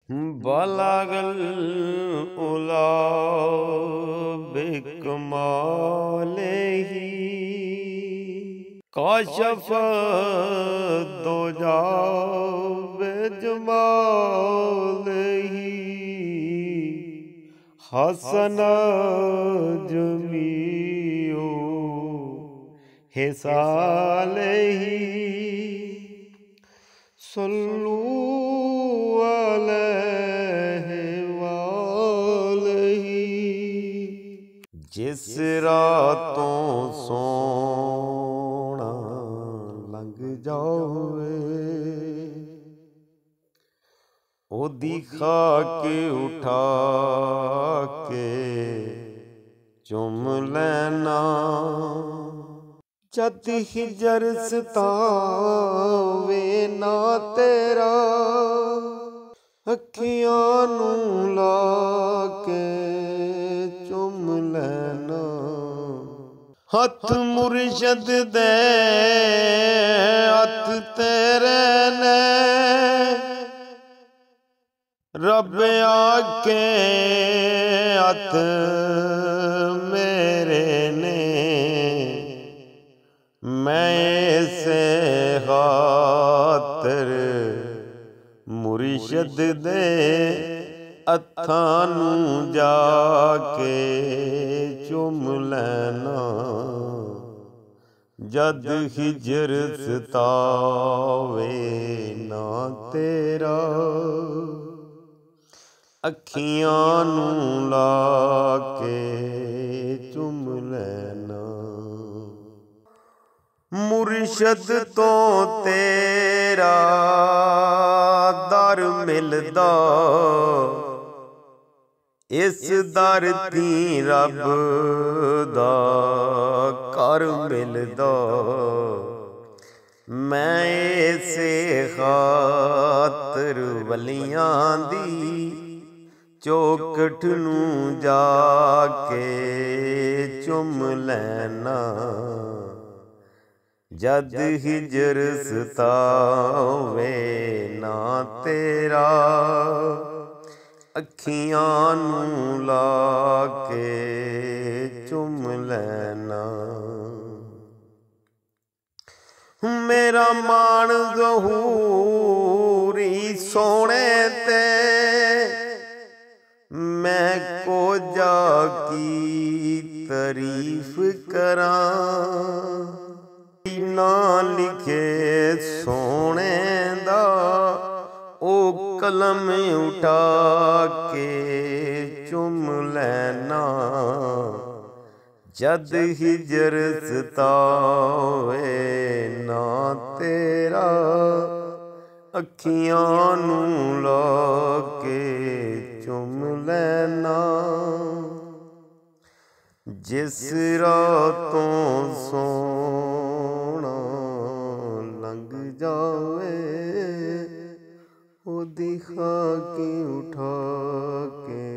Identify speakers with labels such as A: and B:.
A: बलागल उला बिकमाले ही काशफ दो जा बेजमाल ही हसन जमीओ हिसाल ही सल्लू जिस रातों सोना लंघ जावे ओदी खाक उठा के चुम लेना जद हिजर सतावे ना तेरा अखियां नू ला के चुम लेना हथ मुर्शद दे हथ तेरे ने रब आके हथ मेरे ने मैं से खातर मुर्शद दे अथां नू जाके चुम लेना जद हिजर सतावे ना तेरा अखियां नू ला के चुम लेना मुर्शद तो तेरा दर मिलदा इस दर दी रब दा कर मिलदा मैं इसे खातर वलियां दी चौकट नू जाके चुम लेना जद हिजर सतावे ना तेरा अखियां नू ला के चुम लेना मेरा मान ज़हूरी सोने ते मैं को जाकी तारीफ करां ना लिखे सोने दा ओ कलम उठा के चुम लेना जद हिजर सतावे ना तेरा अखियां नू ला के चुम लेना जिस रातों सोना लंघ जावे ओ दिखा के उठा के